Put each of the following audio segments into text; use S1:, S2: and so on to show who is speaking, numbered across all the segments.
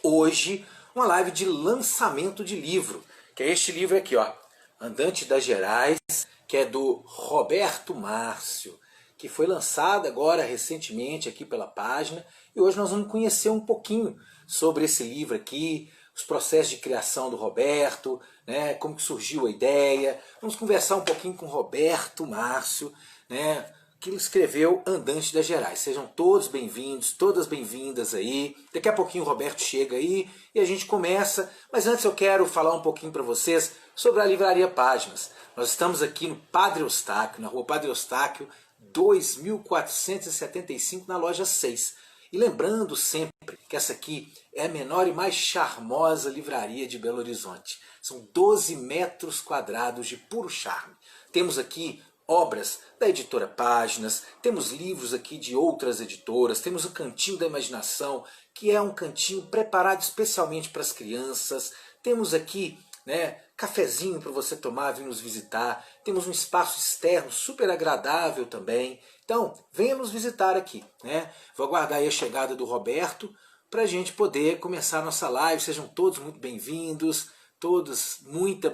S1: hoje uma live de lançamento de livro, que é este livro aqui, ó, Andante das Gerais, que é do Roberto Márcio, que foi lançado agora recentemente aqui pela página, e hoje nós vamos conhecer um pouquinho sobre esse livro aqui, os processos de criação do Roberto, né, como que surgiu a ideia. Vamos conversar um pouquinho com o Roberto Márcio, né, que escreveu Andante das Gerais. Sejam todos bem-vindos, todas bem-vindas aí. Daqui a pouquinho o Roberto chega aí e a gente começa. Mas antes eu quero falar um pouquinho para vocês sobre a Livraria Páginas. Nós estamos aqui no Padre Eustáquio, na rua Padre Eustáquio, 2475, na loja 6. E lembrando sempre que essa aqui é a menor e mais charmosa livraria de Belo Horizonte. São 12 metros quadrados de puro charme. Temos aqui obras da editora Páginas, temos livros aqui de outras editoras, temos o Cantinho da Imaginação, que é um cantinho preparado especialmente para as crianças, temos aqui, né, cafezinho para você tomar, vir nos visitar, temos um espaço externo super agradável também. Então, venha nos visitar aqui, né? Vou aguardar aí a chegada do Roberto para a gente poder começar a nossa live. Sejam todos muito bem-vindos, todas muito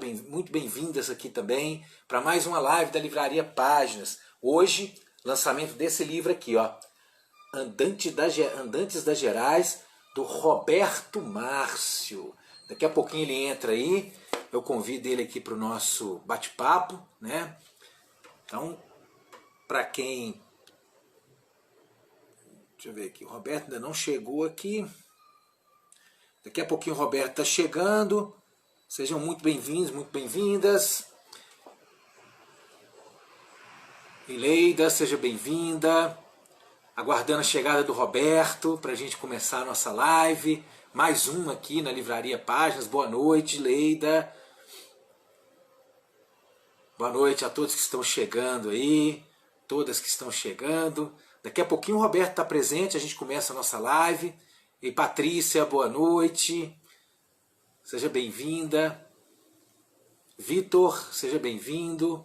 S1: bem-vindas aqui também para mais uma live da Livraria Páginas. Hoje, lançamento desse livro aqui, ó, Andantes das Gerais, do Roberto Márcio. Daqui a pouquinho ele entra aí, eu convido ele aqui para o nosso bate-papo, né? Então, para quem... Deixa eu ver aqui, o Roberto ainda não chegou aqui. Daqui a pouquinho o Roberto está chegando. Sejam muito bem-vindos, muito bem-vindas. Ileida, seja bem-vinda. Aguardando a chegada do Roberto para a gente começar a nossa live. Mais um aqui na Livraria Páginas. Boa noite, Ileida. Boa noite a todos que estão chegando aí. Todas que estão chegando. Daqui a pouquinho o Roberto está presente, a gente começa a nossa live. E Patrícia, boa noite. Seja bem-vinda. Vitor, seja bem-vindo.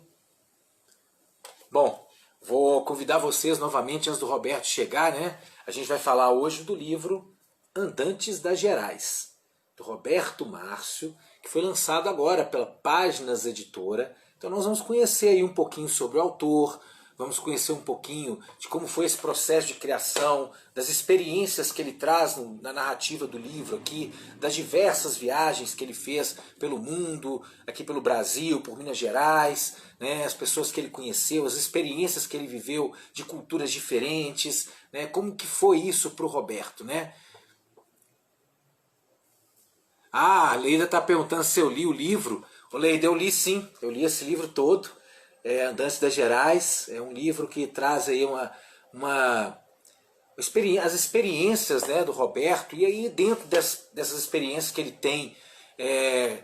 S1: Bom, vou convidar vocês novamente antes do Roberto chegar, né? A gente vai falar hoje do livro Andantes das Gerais, do Roberto Márcio, que foi lançado agora pela Páginas Editora. Então nós vamos conhecer aí um pouquinho sobre o autor, vamos conhecer um pouquinho de como foi esse processo de criação, das experiências que ele traz na narrativa do livro aqui, das diversas viagens que ele fez pelo mundo, aqui pelo Brasil, por Minas Gerais, né, as pessoas que ele conheceu, as experiências que ele viveu de culturas diferentes, né, como que foi isso para o Roberto, né? Ah, a Leida está perguntando se eu li o livro. Ô Leida, eu li sim, eu li esse livro todo. Andantes das Gerais, é um livro que traz aí as experiências, né, do Roberto, e aí dentro dessas experiências que ele tem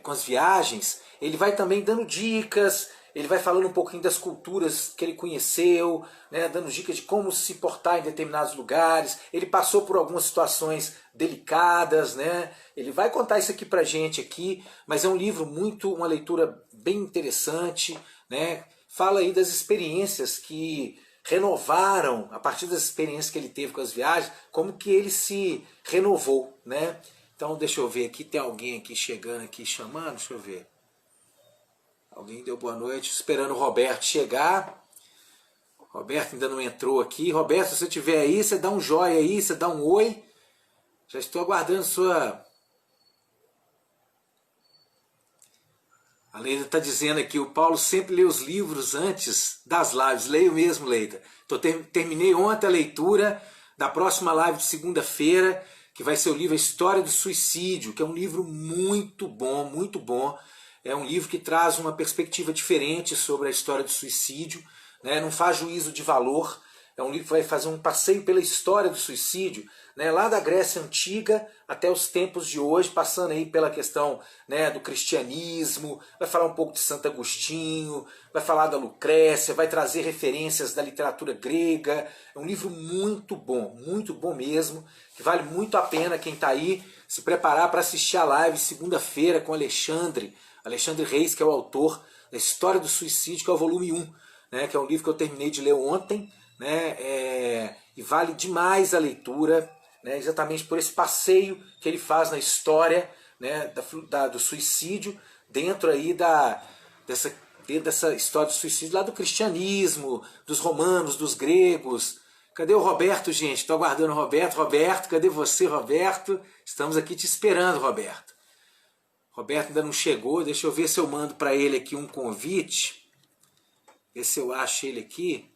S1: com as viagens, ele vai também dando dicas, ele vai falando um pouquinho das culturas que ele conheceu, né, dando dicas de como se portar em determinados lugares. Ele passou por algumas situações delicadas, né? Ele vai contar isso aqui pra gente aqui, mas é um livro uma leitura bem interessante, né? Fala aí das experiências que renovaram, a partir das experiências que ele teve com as viagens, como que ele se renovou, né? Então deixa eu ver aqui, tem alguém aqui chegando aqui, chamando, deixa eu ver. Alguém deu boa noite, esperando o Roberto chegar. Roberto ainda não entrou aqui. Roberto, se você estiver aí, você dá um joinha aí, você dá um oi. Já estou aguardando sua... A Leida está dizendo aqui, o Paulo sempre lê os livros antes das lives. Leio mesmo, Leida. Terminei ontem a leitura da próxima live de segunda-feira, que vai ser o livro A História do Suicídio, que é um livro muito bom, muito bom. É um livro que traz uma perspectiva diferente sobre a história do suicídio, né? Não faz juízo de valor. É um livro que vai fazer um passeio pela história do suicídio, né, lá da Grécia Antiga até os tempos de hoje, passando aí pela questão, né, do cristianismo, vai falar um pouco de Santo Agostinho, vai falar da Lucrécia, vai trazer referências da literatura grega. É um livro muito bom mesmo, que vale muito a pena quem está aí se preparar para assistir a live segunda-feira com Alexandre Reis, que é o autor da História do Suicídio, que é o volume 1, né, que é um livro que eu terminei de ler ontem, né, e vale demais a leitura. né, exatamente por esse passeio que ele faz na história, né, do suicídio, dentro aí dessa história do suicídio lá do cristianismo, dos romanos, dos gregos. Cadê o Roberto, gente? Estou aguardando o Roberto. Roberto, cadê você, Roberto? Estamos aqui te esperando, Roberto. Roberto ainda não chegou, deixa eu ver se eu mando para ele aqui um convite. Ver se eu acho ele aqui.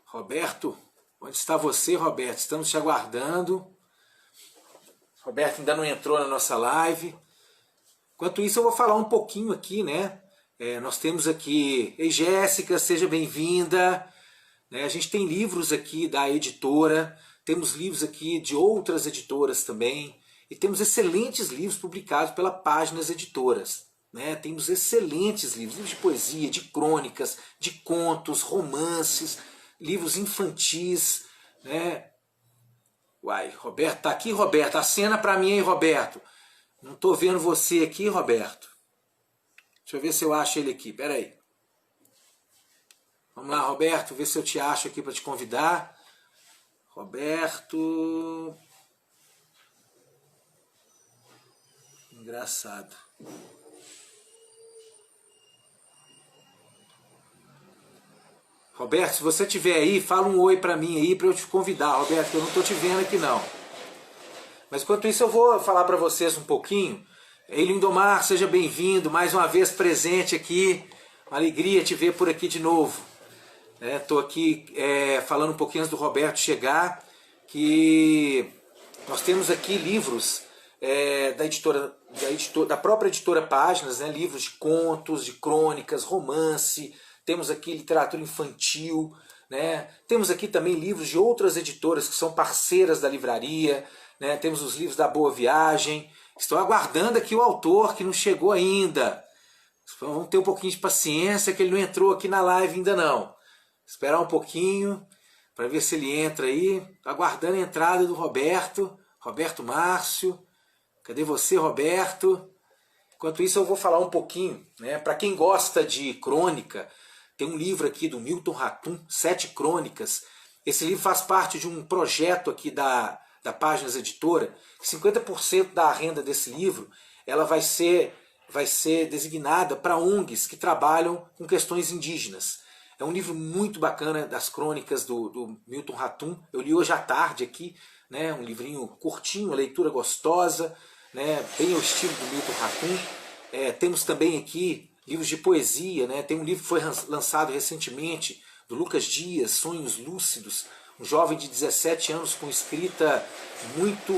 S1: Roberto, onde está você, Roberto? Estamos te aguardando. Roberto ainda não entrou na nossa live. Enquanto isso, eu vou falar um pouquinho aqui, né? Nós temos aqui... Ei, Jéssica, seja bem-vinda. Né? A gente tem livros aqui da editora, temos livros aqui de outras editoras também, e temos excelentes livros publicados pela Páginas Editoras. Né? Temos excelentes livros de poesia, de crônicas, de contos, romances, livros infantis, né? Uai, Roberto, tá aqui, Roberto? Acena para mim, hein, Roberto? Não tô vendo você aqui, Roberto. Deixa eu ver se eu acho ele aqui, peraí. Vamos lá, Roberto, ver se eu te acho aqui para te convidar. Roberto... Engraçado. Roberto, se você estiver aí, fala um oi para mim aí para eu te convidar, Roberto, que eu não estou te vendo aqui não. Mas enquanto isso eu vou falar para vocês um pouquinho. Ei, Lindomar, seja bem-vindo, mais uma vez presente aqui. Uma alegria te ver por aqui de novo. Estou aqui falando um pouquinho antes do Roberto chegar, que nós temos aqui livros da própria editora Páginas, né, livros de contos, de crônicas, romance. Temos aqui literatura infantil, né? Temos aqui também livros de outras editoras que são parceiras da livraria, né? Temos os livros da Boa Viagem. Estou aguardando aqui o autor que não chegou ainda. Vamos ter um pouquinho de paciência que ele não entrou aqui na live ainda não. Esperar um pouquinho para ver se ele entra aí. Estou aguardando a entrada do Roberto. Roberto Márcio. Cadê você, Roberto? Enquanto isso eu vou falar um pouquinho, né? Para quem gosta de crônica, tem um livro aqui do Milton Ratum, 7 Crônicas. Esse livro faz parte de um projeto aqui da Páginas Editora. 50% da renda desse livro ela vai ser designada para ONGs que trabalham com questões indígenas. É um livro muito bacana das crônicas do Milton Ratum. Eu li hoje à tarde aqui, né? Um livrinho curtinho, leitura gostosa, né? Bem ao estilo do Milton Ratum. Temos também aqui livros de poesia, né? Tem um livro que foi lançado recentemente, do Lucas Dias, Sonhos Lúcidos, um jovem de 17 anos com escrita muito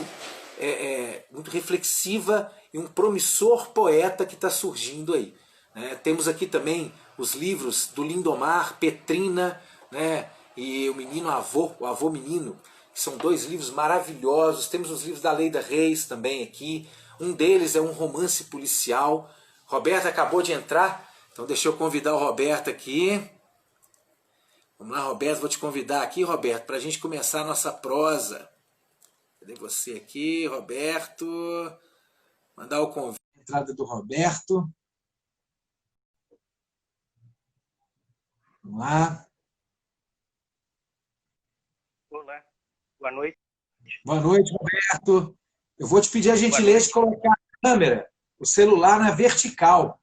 S1: reflexiva e um promissor poeta que está surgindo aí. Né? Temos aqui também os livros do Lindomar, Petrina, né? E o Menino Avô, o Avô Menino, que são 2 livros maravilhosos. Temos os livros da Leida Reis também aqui. Um deles é um romance policial. Roberto acabou de entrar, então deixa eu convidar o Roberto aqui. Vamos lá, Roberto, vou te convidar aqui, Roberto, para a gente começar a nossa prosa. Cadê você aqui, Roberto? Mandar o convite. Entrada do Roberto. Vamos lá.
S2: Olá, boa noite.
S1: Boa noite, Roberto. Eu vou te pedir a gentileza de colocar a câmera, o celular na vertical.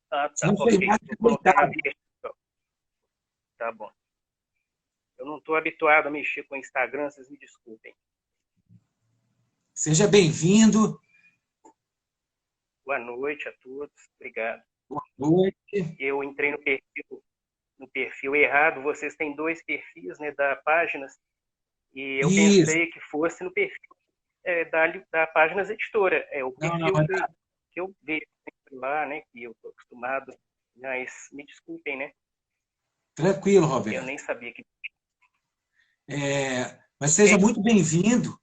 S2: Ah, tá,
S1: Não
S2: ok. Vou colocar na vertical. Tá bom. Eu não estou habituado a mexer com o Instagram, vocês me desculpem.
S1: Seja bem-vindo.
S2: Boa noite a todos, obrigado.
S1: Boa noite.
S2: Eu entrei no perfil errado, vocês têm 2 perfis, né, da Páginas, e eu pensei que fosse no perfil da Páginas Editora. É o perfil que eu vejo sempre lá, né, que eu estou acostumado, mas me desculpem, né?
S1: Tranquilo, Roberto.
S2: Eu nem sabia que...
S1: Mas seja muito bem-vindo.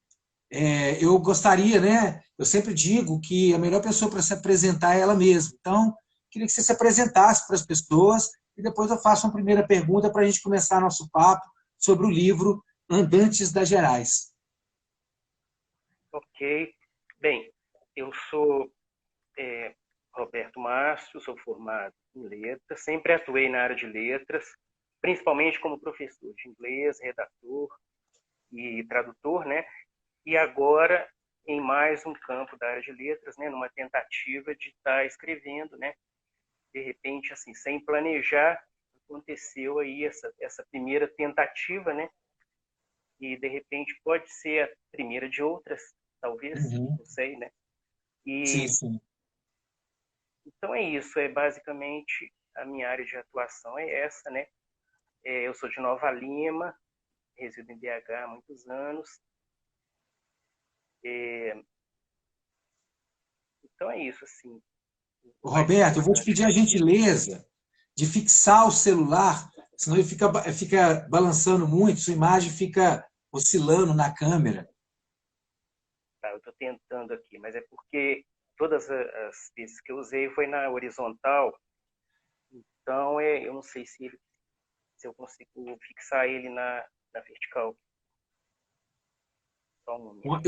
S1: Eu gostaria, né? Eu sempre digo que a melhor pessoa para se apresentar é ela mesma. Então, queria que você se apresentasse para as pessoas e depois eu faço uma primeira pergunta para a gente começar nosso papo sobre o livro Andantes das Gerais.
S2: Ok. Bem, Eu sou Roberto Márcio, sou formado em letras, sempre atuei na área de letras, principalmente como professor de inglês, redator e tradutor, né? E agora em mais um campo da área de letras, né? Numa tentativa de estar escrevendo, né? De repente, assim, sem planejar, aconteceu aí essa primeira tentativa, né? E de repente pode ser a primeira de outras, talvez,
S3: Uhum.
S2: não sei, né?
S3: Sim,
S2: E
S3: sim.
S2: então é isso, é basicamente a minha área de atuação é essa, né? Eu sou de Nova Lima, resido em BH há muitos anos. Então é isso, assim,
S3: Ô,
S2: o mais
S3: Roberto, eu vou te
S2: importante
S3: pedir
S2: que
S3: a
S2: eu queria.
S3: gentileza de fixar o celular, senão ele fica balançando muito, sua imagem fica oscilando na câmera.
S2: Tá, eu estou tentando aqui, mas é porque todas as vezes que eu usei foi na horizontal, então eu não sei se eu consigo fixar ele na vertical. Só um momento.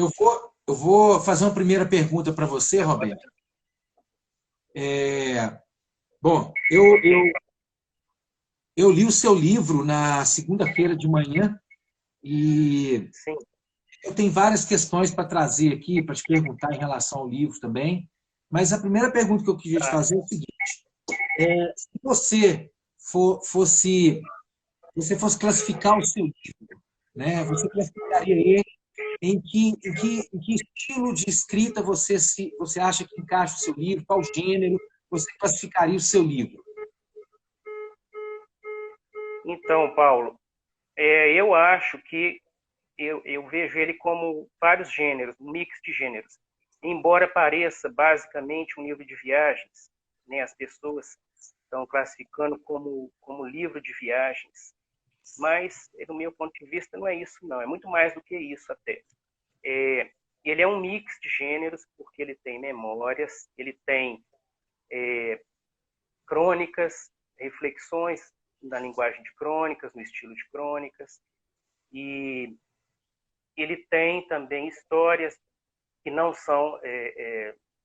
S3: Eu vou fazer uma primeira pergunta para você,
S2: Agora,
S3: Roberto. Bom, eu li o seu livro na segunda-feira de manhã e
S2: sim,
S3: eu tenho várias questões para trazer aqui, para te perguntar em relação ao livro também. Mas a primeira pergunta que eu queria te
S2: tá.
S3: fazer é o seguinte: se fosse você fosse classificar o seu livro, né? Você classificaria ele em que estilo de escrita você acha que encaixa o seu livro? Qual gênero você classificaria o seu livro?
S2: Então, Paulo, eu acho que eu vejo ele como vários gêneros, um mix de gêneros. Embora pareça basicamente um livro de viagens, né, as pessoas estão classificando como livro de viagens, mas, do meu ponto de vista, não é isso, não. É muito mais do que isso, até. É, ele é um mix de gêneros, porque ele tem memórias, ele tem crônicas, reflexões na linguagem de crônicas, no estilo de crônicas, e ele tem também histórias que não são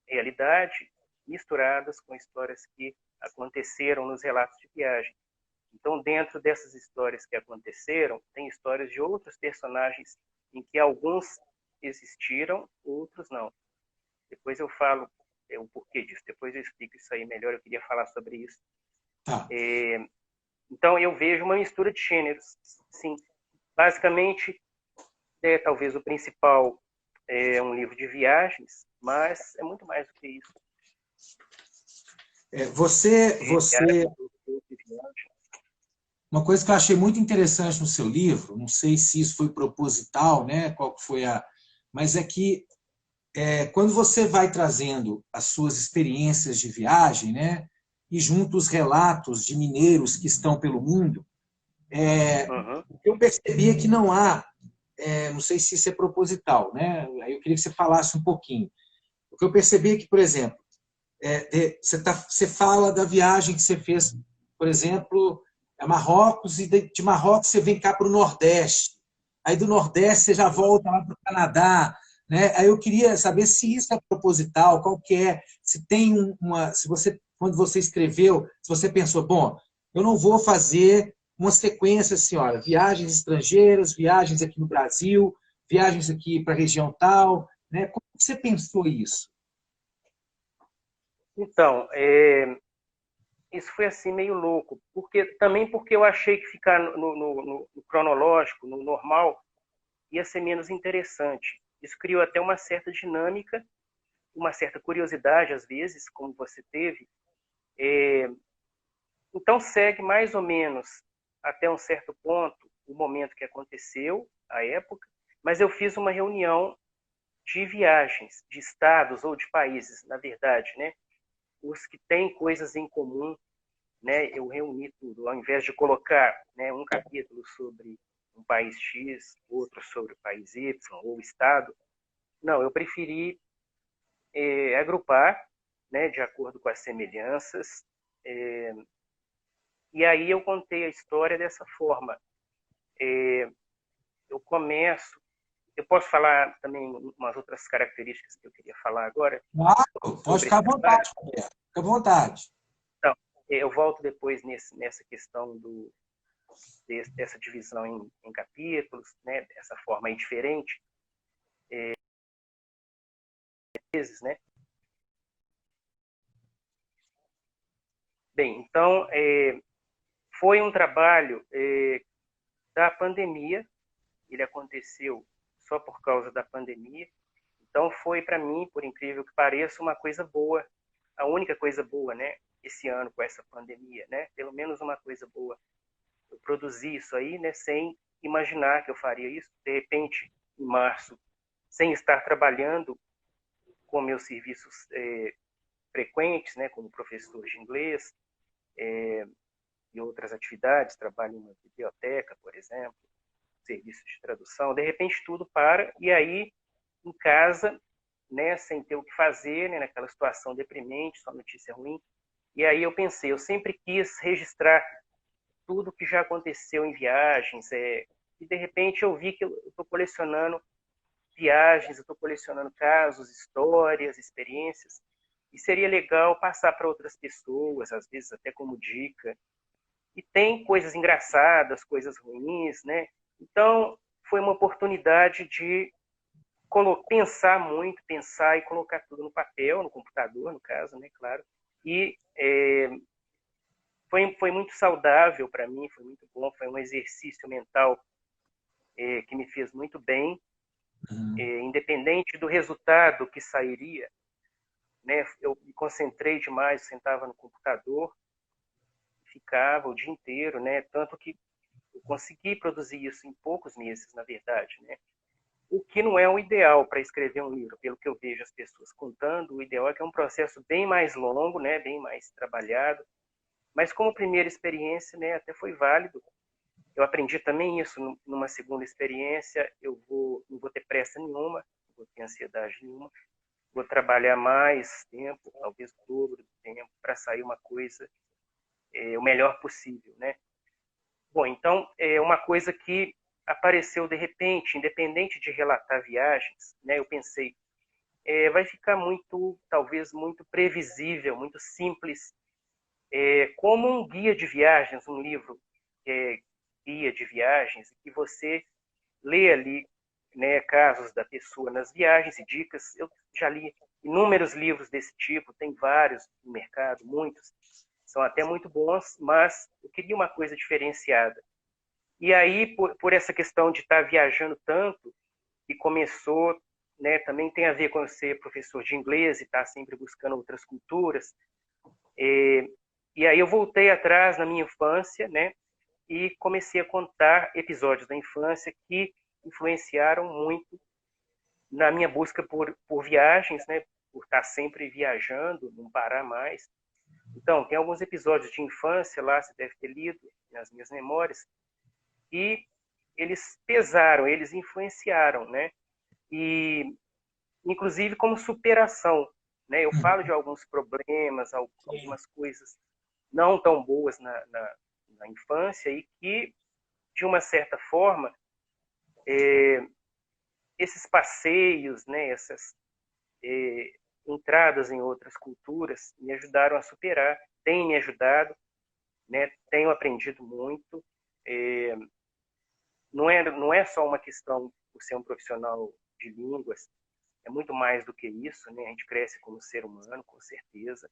S2: realidade, misturadas com histórias que aconteceram nos relatos de viagem. Então, dentro dessas histórias que aconteceram, tem histórias de outros personagens em que alguns existiram, outros não. Depois eu falo o porquê disso, depois eu explico isso aí melhor, eu queria falar sobre isso.
S3: Tá.
S2: Então, eu vejo uma mistura de gêneros, sim. Basicamente, talvez o principal é um livro de viagens, mas é muito mais do que isso.
S3: Você, uma coisa que eu achei muito interessante no seu livro, não sei se isso foi proposital, né? Qual foi mas é que quando você vai trazendo as suas experiências de viagem, né? E junto os relatos de mineiros que estão pelo mundo,
S2: Uhum.
S3: eu percebia que não há, não sei se isso é proposital, né? Aí eu queria que você falasse um pouquinho. O que eu percebi é que, por exemplo, você fala da viagem que você fez, por exemplo, a Marrocos, e de Marrocos você vem cá para o Nordeste. Aí do Nordeste você já volta lá para o Canadá. Né? Aí eu queria saber se isso é proposital, qual que é, se tem se você, quando você escreveu, se você pensou, bom, eu não vou fazer uma sequência assim, olha, viagens estrangeiras, viagens aqui no Brasil, viagens aqui para a região tal, né? Como você pensou isso?
S2: Então, isso foi assim meio louco, porque eu achei que ficar no cronológico, no normal, ia ser menos interessante. Isso criou até uma certa dinâmica, uma certa curiosidade às vezes, como você teve. Então segue mais ou menos até um certo ponto o momento que aconteceu, a época, mas eu fiz uma reunião de viagens, de estados ou de países, na verdade, né? Os que têm coisas em comum, né? Eu reuni tudo, ao invés de colocar, né, um capítulo sobre um país X, outro sobre o país Y ou estado. Não, eu preferi agrupar, né, de acordo com as semelhanças. É, e aí eu contei a história dessa forma. Eu começo eu posso falar também umas outras características que eu queria falar agora?
S3: Claro, pode ficar à vontade, Roberto. Fica à vontade.
S2: Então, eu volto depois nessa questão dessa divisão em capítulos, né, dessa forma aí diferente, vezes, né? Bem, então, foi um trabalho da pandemia, ele aconteceu só por causa da pandemia, então foi para mim, por incrível que pareça, uma coisa boa, a única coisa boa, né, esse ano com essa pandemia, né, pelo menos uma coisa boa. Eu produzi isso aí, né, sem imaginar que eu faria isso, de repente, em março, sem estar trabalhando com meus serviços frequentes, né, como professor de inglês e outras atividades, trabalho em uma biblioteca, por exemplo, serviço de tradução, de repente tudo para, e aí em casa, né, sem ter o que fazer, né, naquela situação deprimente, só notícia ruim, e aí eu pensei, eu sempre quis registrar tudo que já aconteceu em viagens, e de repente eu vi que eu estou colecionando viagens, eu estou colecionando casos, histórias, experiências, e seria legal passar para outras pessoas, às vezes até como dica. E tem coisas engraçadas, coisas ruins, né? Então, foi uma oportunidade de pensar muito, pensar e colocar tudo no papel, no computador, no caso, né? Claro. E foi muito saudável para mim, foi muito bom, foi um exercício mental que me fez muito bem, independente do resultado que sairia, né? Eu me concentrei demais, sentava no computador, ficava o dia inteiro, né? Tanto que eu consegui produzir isso em poucos meses, na verdade, né? O que não é o ideal para escrever um livro, pelo que eu vejo as pessoas contando, o ideal é que é um processo bem mais longo, né? Bem mais trabalhado. Mas como primeira experiência, né? Até foi válido. Eu aprendi também isso numa segunda experiência. Não vou ter pressa nenhuma, não vou ter ansiedade nenhuma. Vou trabalhar mais tempo, talvez o dobro do tempo, para sair uma coisa o melhor possível, né? Bom, então, é uma coisa que apareceu de repente, independente de relatar viagens, né? Eu pensei, vai ficar muito, talvez muito previsível, muito simples, como um guia de viagens, um livro guia de viagens, que você lê ali, né, casos da pessoa nas viagens e dicas. Eu já li inúmeros livros desse tipo, tem vários no mercado, muitos, são até muito bons, mas eu queria uma coisa diferenciada. E aí, por essa questão de estar viajando tanto, e começou, né, também tem a ver com eu ser professor de inglês e estar sempre buscando outras culturas. E aí eu voltei atrás na minha infância, né, e comecei a contar episódios da infância que influenciaram muito na minha busca por viagens, né, por estar sempre viajando, não parar mais. Então, tem alguns episódios de infância lá, você deve ter lido nas minhas memórias, e eles pesaram, eles influenciaram, né? E, inclusive, como superação, né? Eu falo de alguns problemas, algumas coisas não tão boas na infância e que, de uma certa forma, esses passeios, né? Essas entradas em outras culturas me ajudaram a superar, têm me ajudado, né? Tenho aprendido muito. Não é só uma questão por ser um profissional de línguas, é muito mais do que isso, né? A gente cresce como ser humano, com certeza.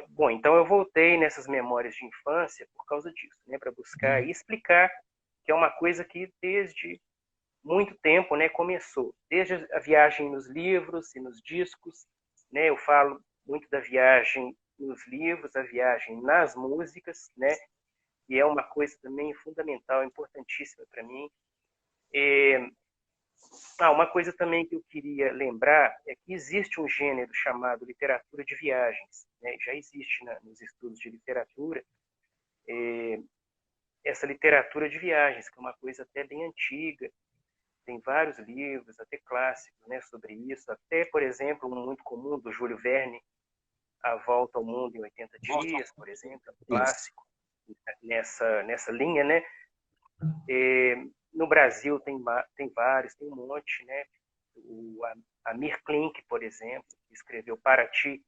S2: Bom, então eu voltei nessas memórias de infância por causa disso, né? Para buscar e explicar que é uma coisa que desde muito tempo, né, começou. Desde a viagem nos livros e nos discos, né? Eu falo muito da viagem nos livros, a viagem nas músicas, né? E é uma coisa também fundamental, importantíssima para mim. Uma coisa também que eu queria lembrar é que existe um gênero chamado literatura de viagens, né? Já existe nos estudos de literatura essa literatura de viagens, que é uma coisa até bem antiga, tem vários livros, até clássicos, né, sobre isso, até, por exemplo, um muito comum do Júlio Verne, A Volta ao Mundo em 80 Dias, por exemplo, é um clássico nessa linha, né? no Brasil tem vários, tem um monte, né? O Amir Klink, por exemplo, que escreveu Paraty,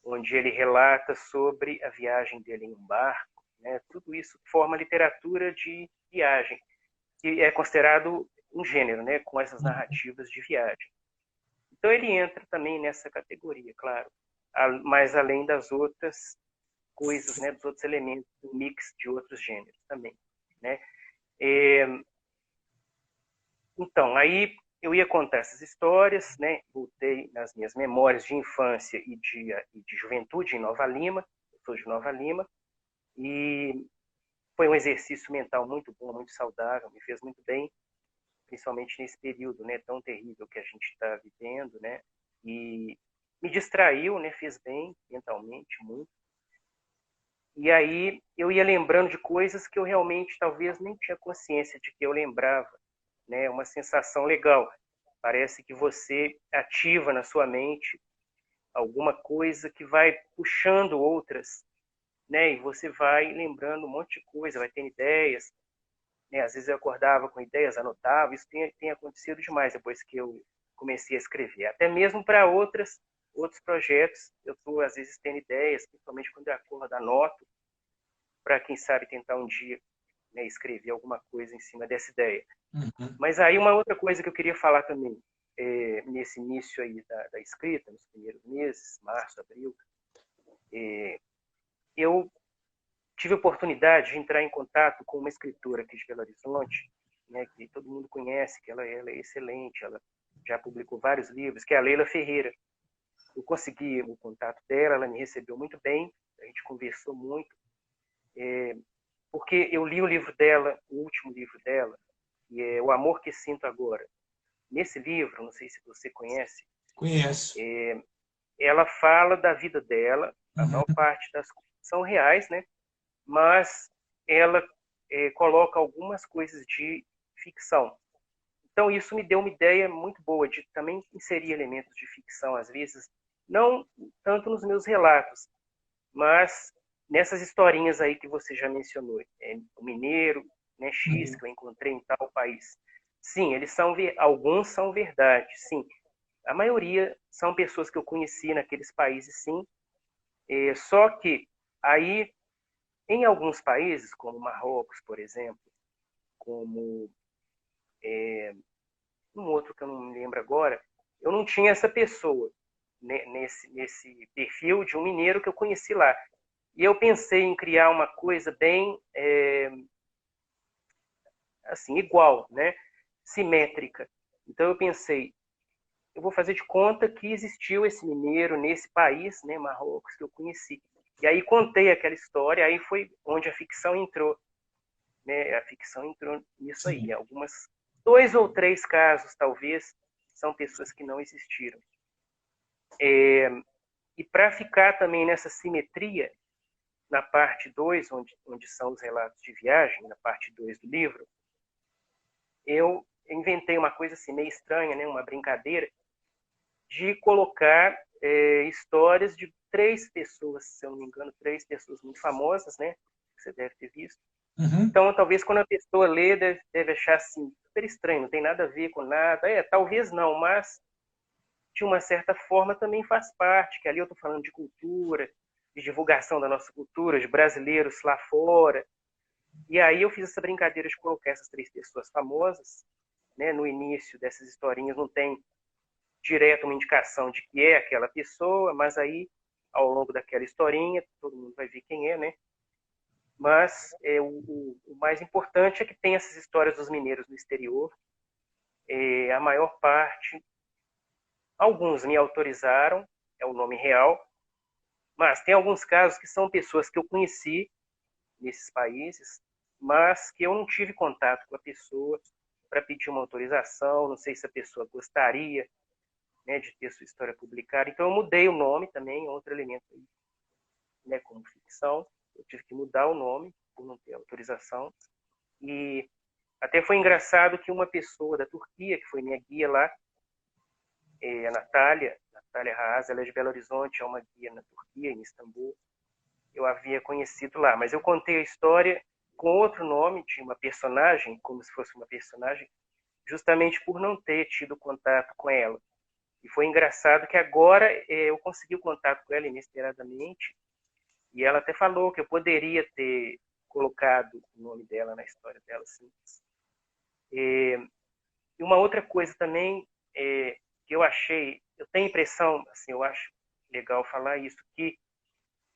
S2: onde ele relata sobre a viagem dele em um barco, né? Tudo isso forma literatura de viagem, que é considerado um gênero, né? Com essas narrativas de viagem. Então ele entra também nessa categoria, claro, mas além das outras coisas, né? Dos outros elementos, do mix de outros gêneros também, né? Então, aí eu ia contar essas histórias, né? Voltei nas minhas memórias de infância e de juventude em Nova Lima. Eu sou de Nova Lima. E foi um exercício mental muito bom, muito saudável, me fez muito bem, principalmente nesse período, né, tão terrível que a gente está vivendo, né? E me distraiu, né? Fez bem mentalmente muito. E aí eu ia lembrando de coisas que eu realmente talvez nem tinha consciência de que eu lembrava, né? Uma sensação legal. Parece que você ativa na sua mente alguma coisa que vai puxando outras, né? E você vai lembrando um monte de coisa, vai tendo ideias, né? Às vezes eu acordava com ideias, anotava. Isso tem acontecido demais depois que eu comecei a escrever. Até mesmo para outros projetos, eu estou às vezes tendo ideias, principalmente quando eu acordo, anoto, para quem sabe tentar um dia, né, escrever alguma coisa em cima dessa ideia.
S3: Uhum.
S2: Mas aí uma outra coisa que eu queria falar também, nesse início aí da escrita, nos primeiros meses, março, abril, eu tive a oportunidade de entrar em contato com uma escritora aqui de Belo Horizonte, né, que todo mundo conhece, que ela é excelente, ela já publicou vários livros, que é a Leila Ferreira. Eu consegui o contato dela, ela me recebeu muito bem, a gente conversou muito, porque eu li o livro dela, o último livro dela, que é O Amor que Sinto Agora. Nesse livro, não sei se você conhece,
S3: Conheço.
S2: ela fala da vida dela, a
S3: Uhum.
S2: maior parte das coisas são reais, né? Mas ela coloca algumas coisas de ficção. Então isso me deu uma ideia muito boa de também inserir elementos de ficção, às vezes, não tanto nos meus relatos, mas nessas historinhas aí que você já mencionou, o mineiro, né, X,
S3: Uhum.
S2: que eu encontrei em tal país. Sim, alguns são verdade, sim. A maioria são pessoas que eu conheci naqueles países, sim. Só que aí, em alguns países, como Marrocos, por exemplo, como um outro que eu não me lembro agora, eu não tinha essa pessoa, né, nesse perfil de um mineiro que eu conheci lá. E eu pensei em criar uma coisa bem assim, igual, né? Simétrica. Então eu pensei, eu vou fazer de conta que existiu esse mineiro nesse país, né, Marrocos, que eu conheci. E aí contei aquela história, aí foi onde a ficção entrou, né? A ficção entrou nisso aí.
S3: Sim.
S2: Algumas 2 ou 3 casos, talvez, são pessoas que não existiram. E para ficar também nessa simetria, na parte 2, onde são os relatos de viagem, na parte 2 do livro, eu inventei uma coisa assim meio estranha, né? Uma brincadeira, de colocar histórias de 3 pessoas, se eu não me engano, 3 pessoas muito famosas, né? Que você deve ter visto.
S3: Uhum.
S2: Então, talvez quando a pessoa lê, deve achar assim, super estranho, não tem nada a ver com nada. Talvez não, mas de uma certa forma também faz parte, que ali eu estou falando de cultura, de divulgação da nossa cultura, de brasileiros lá fora. E aí eu fiz essa brincadeira de colocar essas 3 pessoas famosas, né? No início dessas historinhas não tem direto uma indicação de que é aquela pessoa, mas aí, ao longo daquela historinha, todo mundo vai ver quem é, né? Mas o mais importante é que tem essas histórias dos mineiros no exterior. A maior parte, alguns me autorizaram, é o nome real, mas tem alguns casos que são pessoas que eu conheci nesses países, mas que eu não tive contato com a pessoa para pedir uma autorização, não sei se a pessoa gostaria, né, de ter sua história publicada. Então eu mudei o nome também, outro elemento aí, né, como ficção. Eu tive que mudar o nome por não ter autorização. E até foi engraçado que uma pessoa da Turquia, que foi minha guia lá, a Natália Haas, ela é de Belo Horizonte, é uma guia na Turquia, em Istambul. Eu havia conhecido lá, mas eu contei a história com outro nome de uma personagem, como se fosse uma personagem, justamente por não ter tido contato com ela. E foi engraçado que agora eu consegui o contato com ela inesperadamente, e ela até falou que eu poderia ter colocado o nome dela na história dela, sim. E uma outra coisa também que eu achei, eu tenho a impressão, assim, eu acho legal falar isso, que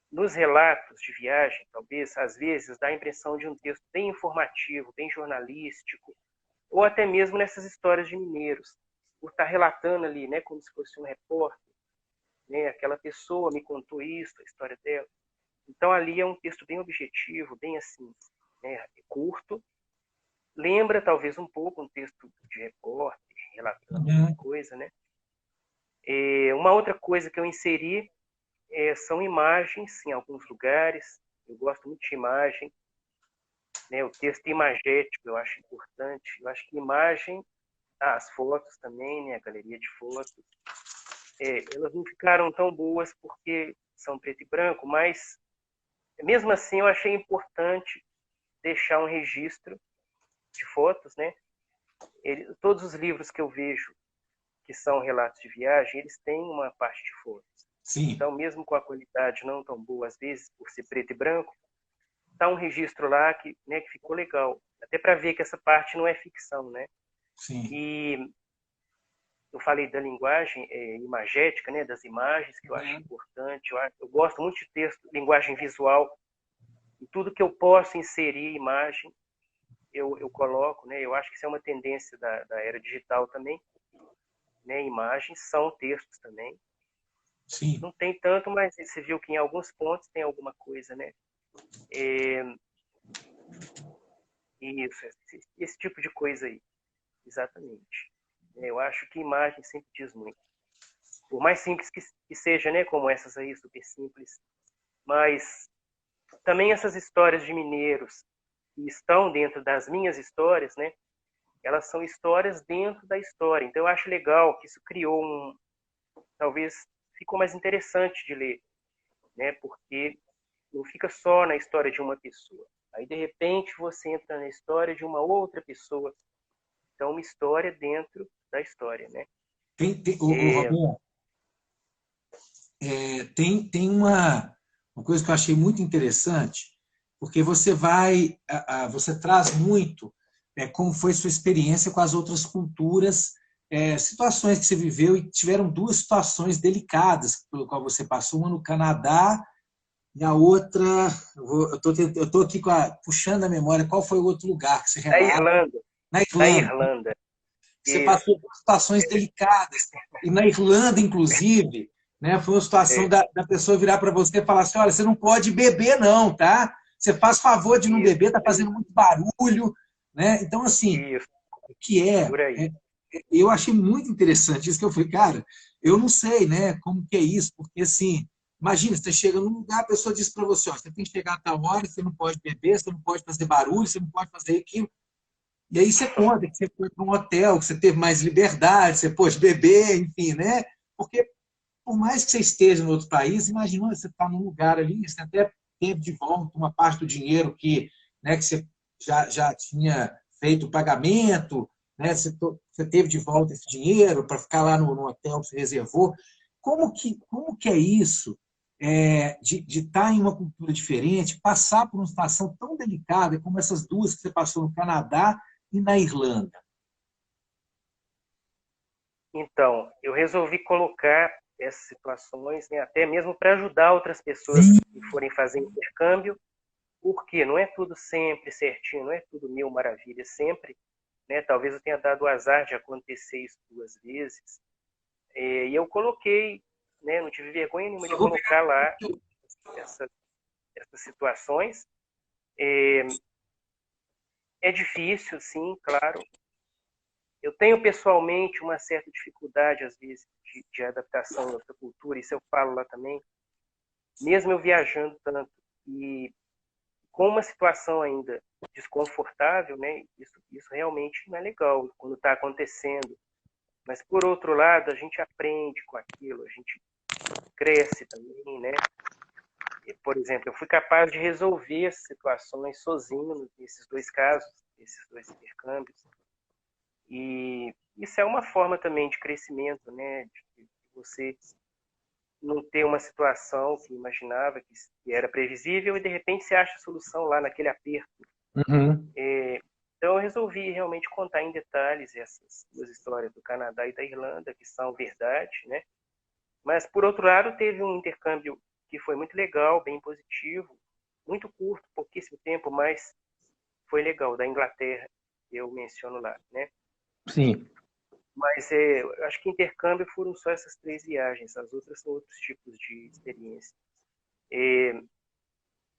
S2: nos relatos de viagem, talvez, às vezes, dá a impressão de um texto bem informativo, bem jornalístico, ou até mesmo nessas histórias de mineiros, por estar relatando ali, né, como se fosse um repórter, né, aquela pessoa me contou isso, a história dela. Então ali é um texto bem objetivo, bem assim, né, curto, lembra talvez um pouco um texto de repórter, relatando alguma coisa, né? Uma outra coisa que eu inseri são imagens em alguns lugares, eu gosto muito de imagem, né? O texto imagético eu acho importante, eu acho que imagem, as fotos também, né? A galeria de fotos, elas não ficaram tão boas porque são preto e branco, mas mesmo assim eu achei importante deixar um registro de fotos, né? Todos os livros que eu vejo que são relatos de viagem, eles têm uma parte de fotos.
S3: Sim.
S2: Então, mesmo com a qualidade não tão boa, às vezes, por ser preto e branco, está um registro lá que, né, que ficou legal. Até para ver que essa parte não é ficção, né?
S3: Sim.
S2: E eu falei da linguagem imagética, né, das imagens, que eu acho importante. Eu gosto muito de texto, linguagem visual. E tudo que eu posso inserir imagem, eu coloco, né? Eu acho que isso é uma tendência da era digital também. Né? Imagens são textos também.
S3: Sim.
S2: Não tem tanto, mas você viu que em alguns pontos tem alguma coisa, né? Isso, esse tipo de coisa aí. Exatamente. Eu acho que imagem sempre diz muito. Por mais simples que seja, né? Como essas aí, super simples. Mas também essas histórias de mineiros que estão dentro das minhas histórias, né? Elas são histórias dentro da história. Então eu acho legal que isso criou talvez ficou mais interessante de ler, né? Porque não fica só na história de uma pessoa. Aí de repente você entra na história de uma outra pessoa. Então uma história dentro da história, né?
S3: Roberto, tem uma coisa que eu achei muito interessante, porque você traz muito como foi sua experiência com as outras culturas, situações que você viveu, e tiveram duas situações delicadas pelo qual você passou, uma no Canadá e a outra, eu estou aqui puxando a memória, qual foi o outro lugar que você
S2: Da
S3: relata?
S2: Irlanda.
S3: Na
S2: Da
S3: Irlanda.
S2: Irlanda.
S3: Você
S2: Isso.
S3: passou por situações delicadas. E na Irlanda, inclusive, né, foi uma situação da pessoa virar para você e falar assim: olha, você não pode beber, não, tá? Você faz favor de não beber, está fazendo muito barulho. Né? Então, assim,
S2: Isso.
S3: o que
S2: Por aí.
S3: eu achei muito interessante isso que eu falei, cara, eu não sei, né, como que é isso, porque assim, imagina, você chega num lugar, a pessoa diz para você, ó, você tem que chegar a tal hora, você não pode beber, você não pode fazer barulho, você não pode fazer aquilo. E aí você conta que você foi para um hotel, que você teve mais liberdade, você pôde beber, enfim, né? Porque por mais que você esteja em outro país, imagina você está num lugar ali, você até teve de volta uma parte do dinheiro que você já tinha feito o pagamento, né? Você teve de volta esse dinheiro para ficar lá no hotel que você reservou. Como que é isso de estar em uma cultura diferente, passar por uma situação tão delicada como essas duas que você passou no Canadá e na Irlanda?
S2: Então, eu resolvi colocar essas situações, né, até mesmo para ajudar outras pessoas
S3: Sim.
S2: que forem fazer intercâmbio, porque não é tudo sempre certinho, não é tudo mil maravilhas sempre, né? Talvez eu tenha dado o azar de acontecer isso duas vezes. E eu coloquei, né, não tive vergonha nenhuma de colocar lá essas situações. É difícil, sim, claro. Eu tenho pessoalmente uma certa dificuldade, às vezes, de adaptação a outra cultura, isso eu falo lá também, mesmo eu viajando tanto e com uma situação ainda desconfortável, né? Isso realmente não é legal quando está acontecendo. Mas, por outro lado, a gente aprende com aquilo, a gente cresce também, né? por exemplo, eu fui capaz de resolver as situações sozinho nesses dois casos, nesses dois intercâmbios. E isso é uma forma também de crescimento, né? De você não ter uma situação que imaginava que era previsível e de repente você acha a solução lá naquele aperto.
S3: Uhum.
S2: Então eu resolvi realmente contar em detalhes essas duas histórias do Canadá e da Irlanda, que são verdade, né? Mas, por outro lado, teve um intercâmbio que foi muito legal, bem positivo, muito curto, pouquíssimo tempo, mas foi legal, da Inglaterra, eu menciono lá, né?
S3: Sim.
S2: Mas acho que intercâmbio foram só essas 3 viagens, as outras são outros tipos de experiência.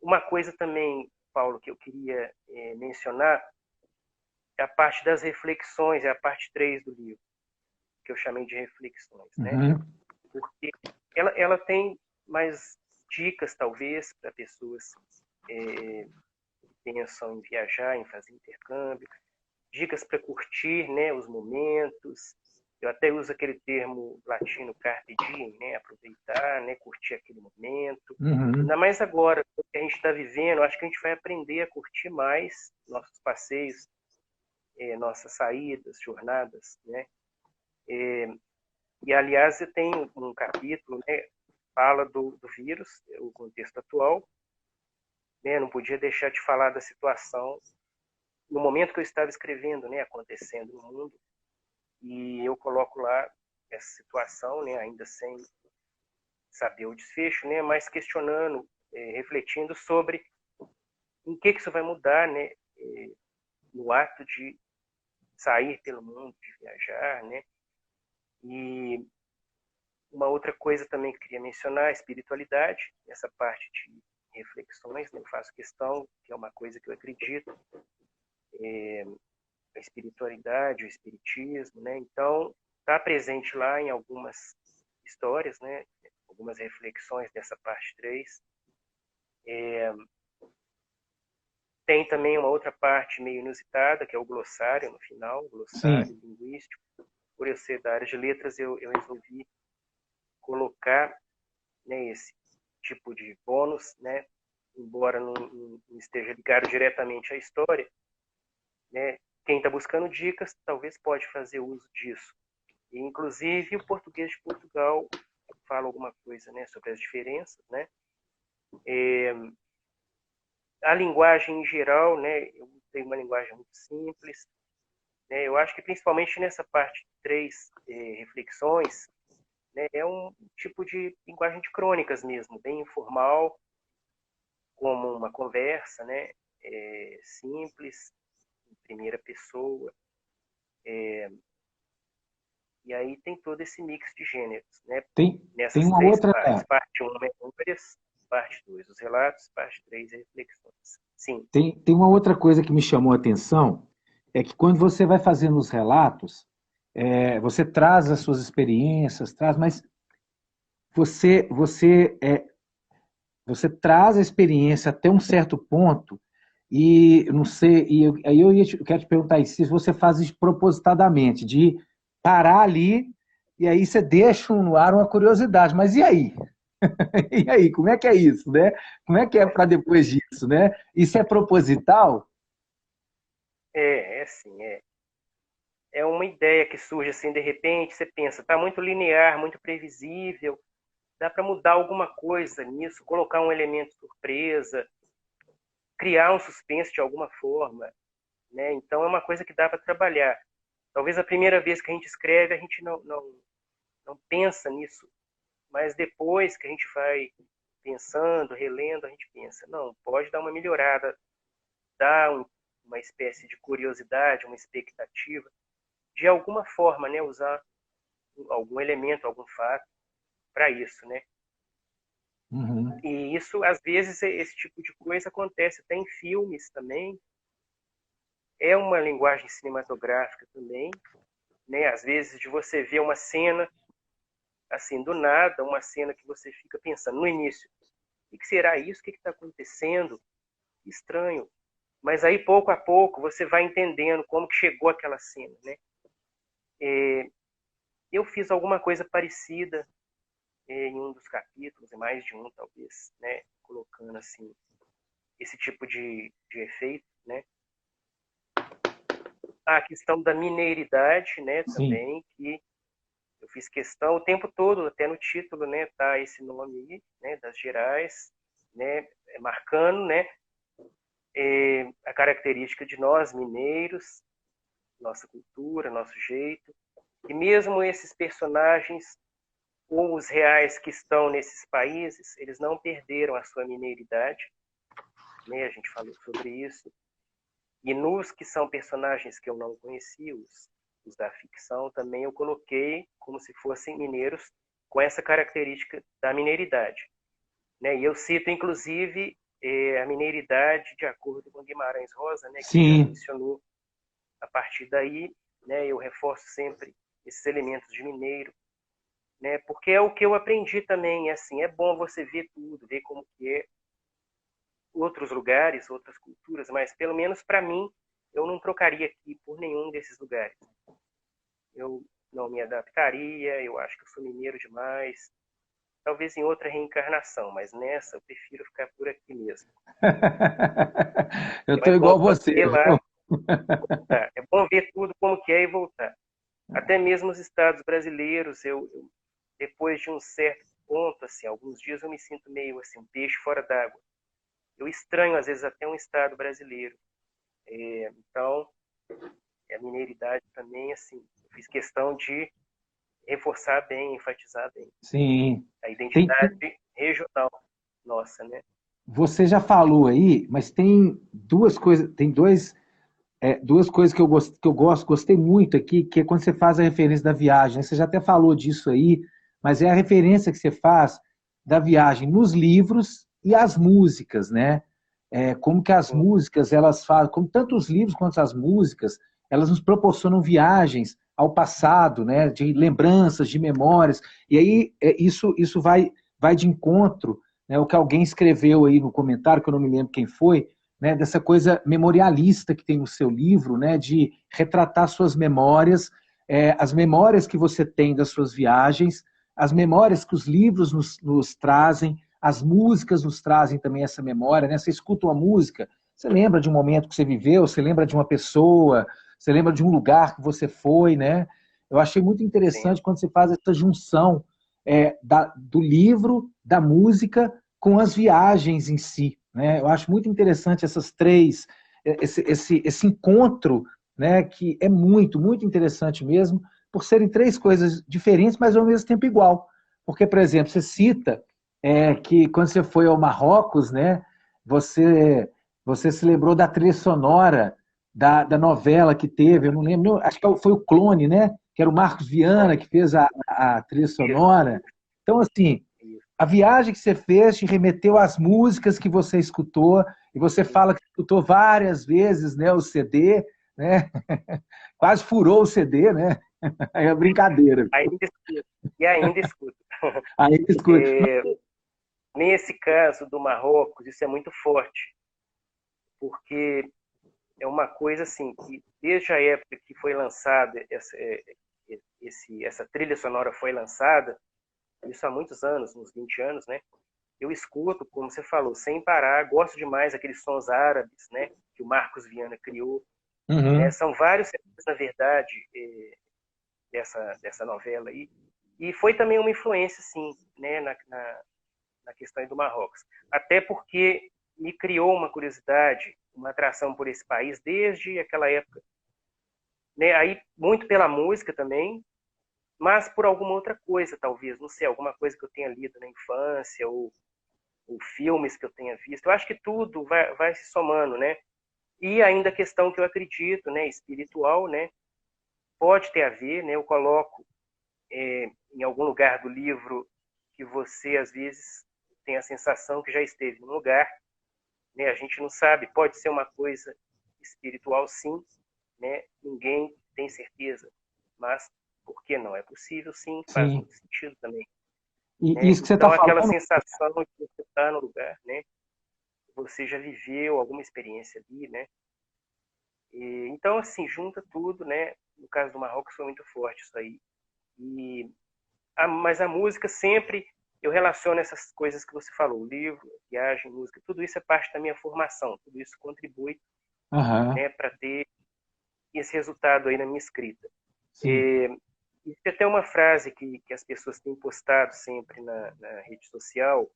S2: Uma coisa também, Paulo, que eu queria mencionar é a parte das reflexões, é a parte 3 do livro, que eu chamei de reflexões, né?
S3: Uhum.
S2: Porque ela tem mais dicas, talvez, para pessoas que pensam em viajar, em fazer intercâmbio, dicas para curtir, né, os momentos. Eu até uso aquele termo latino carpe diem, né, aproveitar, né, curtir aquele momento.
S3: Uhum.
S2: Ainda mais agora, que a gente está vivendo, acho que a gente vai aprender a curtir mais nossos passeios, nossas saídas, jornadas, né? E, aliás, eu tenho um capítulo, né, fala do vírus, o contexto atual, né, não podia deixar de falar da situação no momento que eu estava escrevendo, né, acontecendo no mundo, e eu coloco lá essa situação, né, ainda sem saber o desfecho, né, mas questionando, refletindo sobre em que isso vai mudar, né, no ato de sair pelo mundo, de viajar, né, e uma outra coisa também que eu queria mencionar, a espiritualidade, essa parte de reflexões, né, eu faço questão, que é uma coisa que eu acredito, a espiritualidade, o espiritismo, né? Então, está presente lá em algumas histórias, né? Algumas reflexões dessa parte 3. Tem também uma outra parte meio inusitada, que é o glossário no final, o glossário
S3: Sim.
S2: linguístico. Por eu ser da área de letras, eu resolvi colocar, né, esse tipo de bônus, né? Embora não esteja ligado diretamente à história, né? Quem está buscando dicas talvez pode fazer uso disso. E, inclusive, o português de Portugal fala alguma coisa, né, sobre as diferenças, né? A linguagem em geral, né, eu tenho uma linguagem muito simples, né? Eu acho que principalmente nessa parte 3, reflexões, né, é um tipo de linguagem de crônicas mesmo, bem informal, como uma conversa, né, simples, em primeira pessoa. E aí tem todo esse mix de gêneros, né?
S3: Tem
S2: Nessas
S3: uma
S2: 3
S3: outra.
S2: partes. Parte 1, memórias. Parte 2, os relatos. Parte 3, reflexões. Sim.
S3: Tem uma outra coisa que me chamou a atenção, é que quando você vai fazendo os relatos, você traz as suas experiências, mas você, você, é, você traz a experiência até um certo ponto, e não sei, aí eu quero te perguntar aí, se você faz isso propositadamente, de parar ali, e aí você deixa no ar uma curiosidade, mas e aí? E aí, como é que é isso, né? Como é que é para depois disso, né? Isso é proposital?
S2: É assim, é uma ideia que surge assim de repente, você pensa, tá muito linear, muito previsível, dá para mudar alguma coisa nisso, colocar um elemento surpresa, criar um suspense de alguma forma, né? Então é uma coisa que dá para trabalhar. Talvez a primeira vez que a gente escreve, a gente não pensa nisso, mas depois que a gente vai pensando, relendo, a gente pensa, não, pode dar uma melhorada, dar uma espécie de curiosidade, uma expectativa, de alguma forma, né, usar algum elemento, algum fato para isso, né?
S3: Uhum.
S2: E isso, às vezes, esse tipo de coisa acontece até em filmes também. É uma linguagem cinematográfica também, né? Às vezes, de você ver uma cena, assim, do nada, uma cena que você fica pensando no início, o que será isso? O que está acontecendo? Estranho. Mas aí, pouco a pouco, você vai entendendo como que chegou aquela cena, né? Eu fiz alguma coisa parecida em um dos capítulos, mais de um talvez, né? colocando assim esse tipo de efeito, né? A questão da mineiridade, né,
S3: Sim.
S2: também, que eu fiz questão o tempo todo, até no título, né, tá esse nome aí, né, das Gerais, né, marcando, né, a característica de nós mineiros, nossa cultura, nosso jeito, e mesmo esses personagens ou os reais que estão nesses países, eles não perderam a sua mineiridade, né, a gente falou sobre isso, e nos que são personagens que eu não conhecia, os da ficção, também eu coloquei como se fossem mineiros com essa característica da mineiridade, né? E eu cito, inclusive, a mineiridade de acordo com Guimarães Rosa, né, que já
S3: Sim.
S2: mencionou. A partir daí, né, eu reforço sempre esses elementos de mineiro, né, porque é o que eu aprendi também, assim, é bom você ver tudo, ver como que é outros lugares, outras culturas, mas pelo menos para mim, eu não trocaria aqui por nenhum desses lugares. Eu não me adaptaria, eu acho que eu sou mineiro demais, talvez em outra reencarnação, mas nessa eu prefiro ficar por aqui mesmo.
S3: Eu
S2: Então
S3: tô
S2: é bom
S3: igual você,
S2: ir lá,
S3: viu?
S2: voltar. É bom ver tudo como que é e voltar. Até mesmo os estados brasileiros, depois de um certo ponto, assim, alguns dias eu me sinto meio assim, um peixe fora d'água. Eu estranho, às vezes, até um estado brasileiro. Então, a mineiridade também, assim, eu fiz questão de reforçar bem, enfatizar bem
S3: Sim.
S2: a
S3: Tem,
S2: identidade regional nossa, né?
S3: você já falou aí, mas tem duas coisas, tem duas coisas que eu gosto, gostei muito aqui, que é quando você faz a referência da viagem, né? Você já até falou disso aí, mas é a referência que você faz da viagem nos livros e as músicas, né? Como que as
S2: Sim,
S3: músicas, elas fazem, como tanto os livros quanto as músicas, elas nos proporcionam viagens ao passado, né? De lembranças, de memórias, e aí isso vai de encontro, né? O que alguém escreveu aí no comentário, que eu não me lembro quem foi, né, dessa coisa memorialista que tem no seu livro, né, de retratar suas memórias, as memórias que você tem das suas viagens, as memórias que os livros nos trazem, as músicas nos trazem também essa memória, né? Você escuta uma música, você lembra de um momento que você viveu, você lembra de uma pessoa, você lembra de um lugar que você foi, né? Eu achei muito
S2: sim,
S3: interessante quando você faz essa junção do livro, da música, com as viagens em si, né? Eu acho muito interessante essas três, esse encontro, né? Que é muito, muito interessante mesmo, por serem três coisas diferentes, mas ao mesmo tempo igual. Porque, por exemplo, você cita que quando você foi ao Marrocos, né? Você, você se lembrou da trilha sonora da novela que teve, eu não lembro, acho que foi o Clone, né? Que era o Marcos Viana que fez a trilha
S2: isso,
S3: sonora. Então, assim,
S2: isso,
S3: a viagem que você fez te remeteu às músicas que você escutou, e você
S2: isso.
S3: fala que escutou várias vezes, né, o CD, né? Quase furou o CD, né? É brincadeira.
S2: Ainda escuto, e ainda escuto.
S3: Aí escuta.
S2: É, nesse caso do Marrocos, isso é muito forte, porque é uma coisa assim, que desde a época que foi lançada, essa trilha sonora foi lançada, isso há muitos anos, uns 20 anos, né? Eu escuto, como você falou, sem parar, gosto demais daqueles sons árabes, né? Que o Marcos Viana criou, né?
S3: Uhum.
S2: São vários, na verdade, dessa novela aí. E foi também uma influência, sim, né? Na questão do Marrocos. Até porque me criou uma curiosidade, uma atração por esse país desde aquela época. Né? Aí, muito pela música também, mas por alguma outra coisa, talvez, não sei, alguma coisa que eu tenha lido na infância, ou filmes que eu tenha visto. Eu acho que tudo vai se somando, né? E ainda a questão que eu acredito, né, espiritual, né, pode ter a ver, né? Eu coloco em algum lugar do livro que você, às vezes, tem a sensação que já esteve num lugar, né? A gente não sabe, pode ser uma coisa espiritual, sim, né? Ninguém tem certeza, mas por que não? É possível, sim, faz
S3: Sim.
S2: muito sentido também,
S3: E
S2: né?
S3: isso que você está
S2: Então, aquela
S3: falando,
S2: sensação de você estar no lugar, né? Você já viveu alguma experiência ali, né? Então, assim, junta tudo, né? No caso do Marrocos foi muito forte isso aí. Mas a música sempre eu relaciono essas coisas que você falou, livro, viagem, música, tudo isso é parte da minha formação, tudo isso contribui,
S3: Aham,
S2: né, para ter esse resultado aí na minha escrita.
S3: sim.
S2: E tem até uma frase que as pessoas têm postado sempre na rede social: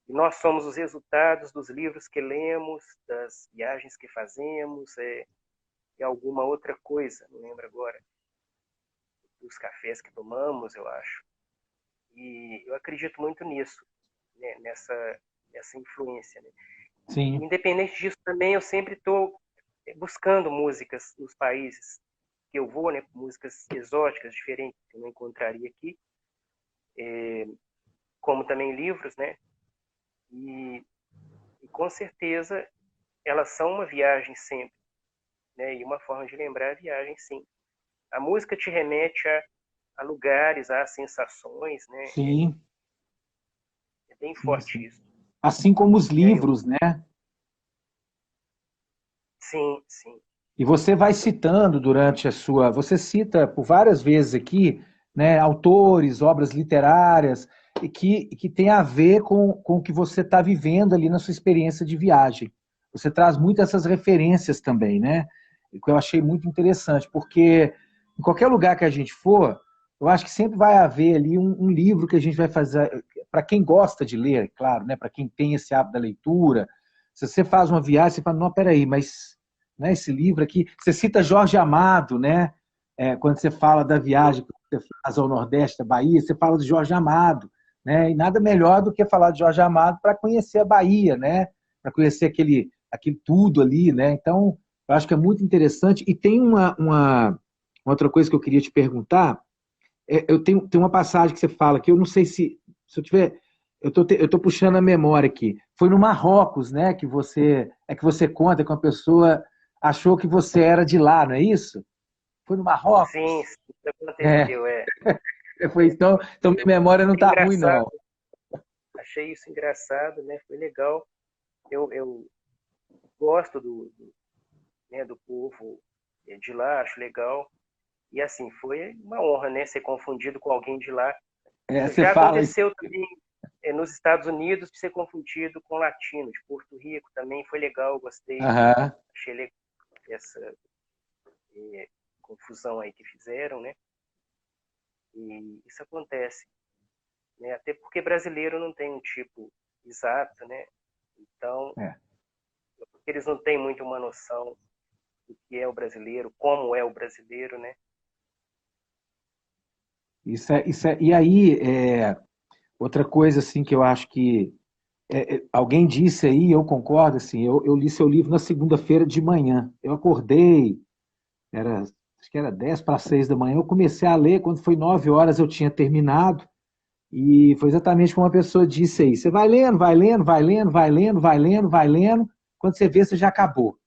S2: nós somos os resultados dos livros que lemos, das viagens que fazemos, e alguma outra coisa, não lembro agora, dos cafés que tomamos, eu acho. E eu acredito muito nisso, né, nessa influência. Né?
S3: Sim.
S2: Independente disso, também eu sempre estou buscando músicas nos países que eu vou, né, músicas exóticas, diferentes, que eu não encontraria aqui, como também livros, né? E com certeza elas são uma viagem sempre, né? E uma forma de lembrar a viagem, sim. A música te remete a lugares, a sensações, né?
S3: Sim,
S2: É bem
S3: sim,
S2: forte
S3: sim.
S2: isso.
S3: Assim como os
S2: Né?
S3: livros, né?
S2: Sim, sim.
S3: E você vai citando durante a sua. Você cita por várias vezes aqui, né, autores, obras literárias, que tem a ver com o que você está vivendo ali na sua experiência de viagem. Você traz muito essas referências também, né? O que eu achei muito interessante, porque em qualquer lugar que a gente for, eu acho que sempre vai haver ali um livro que a gente vai fazer, para quem gosta de ler, claro, né? Para quem tem esse hábito da leitura. Se você faz uma viagem, você fala, não, peraí, mas né, esse livro aqui. Você cita Jorge Amado, né? Quando você fala da viagem que você faz ao Nordeste da Bahia, você fala de Jorge Amado, né? E nada melhor do que falar de Jorge Amado para conhecer a Bahia, né? Para conhecer aquele tudo ali, né? Então, eu acho que é muito interessante. E tem uma outra coisa que eu queria te perguntar. Tem uma passagem que você fala que eu não sei se eu tiver. Eu tô puxando a memória aqui. Foi no Marrocos, né? Que você conta que uma pessoa achou que você era de lá, não é isso? Foi no
S2: Sim,
S3: Marrocos?
S2: sim, isso
S3: É,
S2: aconteceu,
S3: foi, então minha
S2: Eu
S3: memória não
S2: achei
S3: tá ruim, não.
S2: engraçado, achei isso engraçado, né? Foi legal. Eu gosto né, do povo de lá, acho legal. E assim, foi uma honra, né, ser confundido com alguém de lá.
S3: Você
S2: Já
S3: fala isso.
S2: aconteceu também nos Estados Unidos de ser confundido com latino, de Porto Rico também foi legal, gostei,
S3: Aham.
S2: achei legal essa confusão aí que fizeram, né? E isso acontece, né? Até porque brasileiro não tem um tipo exato, né? Então,
S3: É.
S2: eles não têm muito uma noção do que é o brasileiro, como é o brasileiro, né?
S3: E aí, outra coisa assim que eu acho que alguém disse aí, eu concordo, assim, eu li seu livro na segunda-feira de manhã. Eu acordei, acho que era 10 para 6 da manhã, eu comecei a ler, quando foi 9 horas eu tinha terminado, e foi exatamente como a pessoa disse aí. Você vai lendo, vai lendo, vai lendo, vai lendo, vai lendo, vai lendo, quando você vê, você já acabou.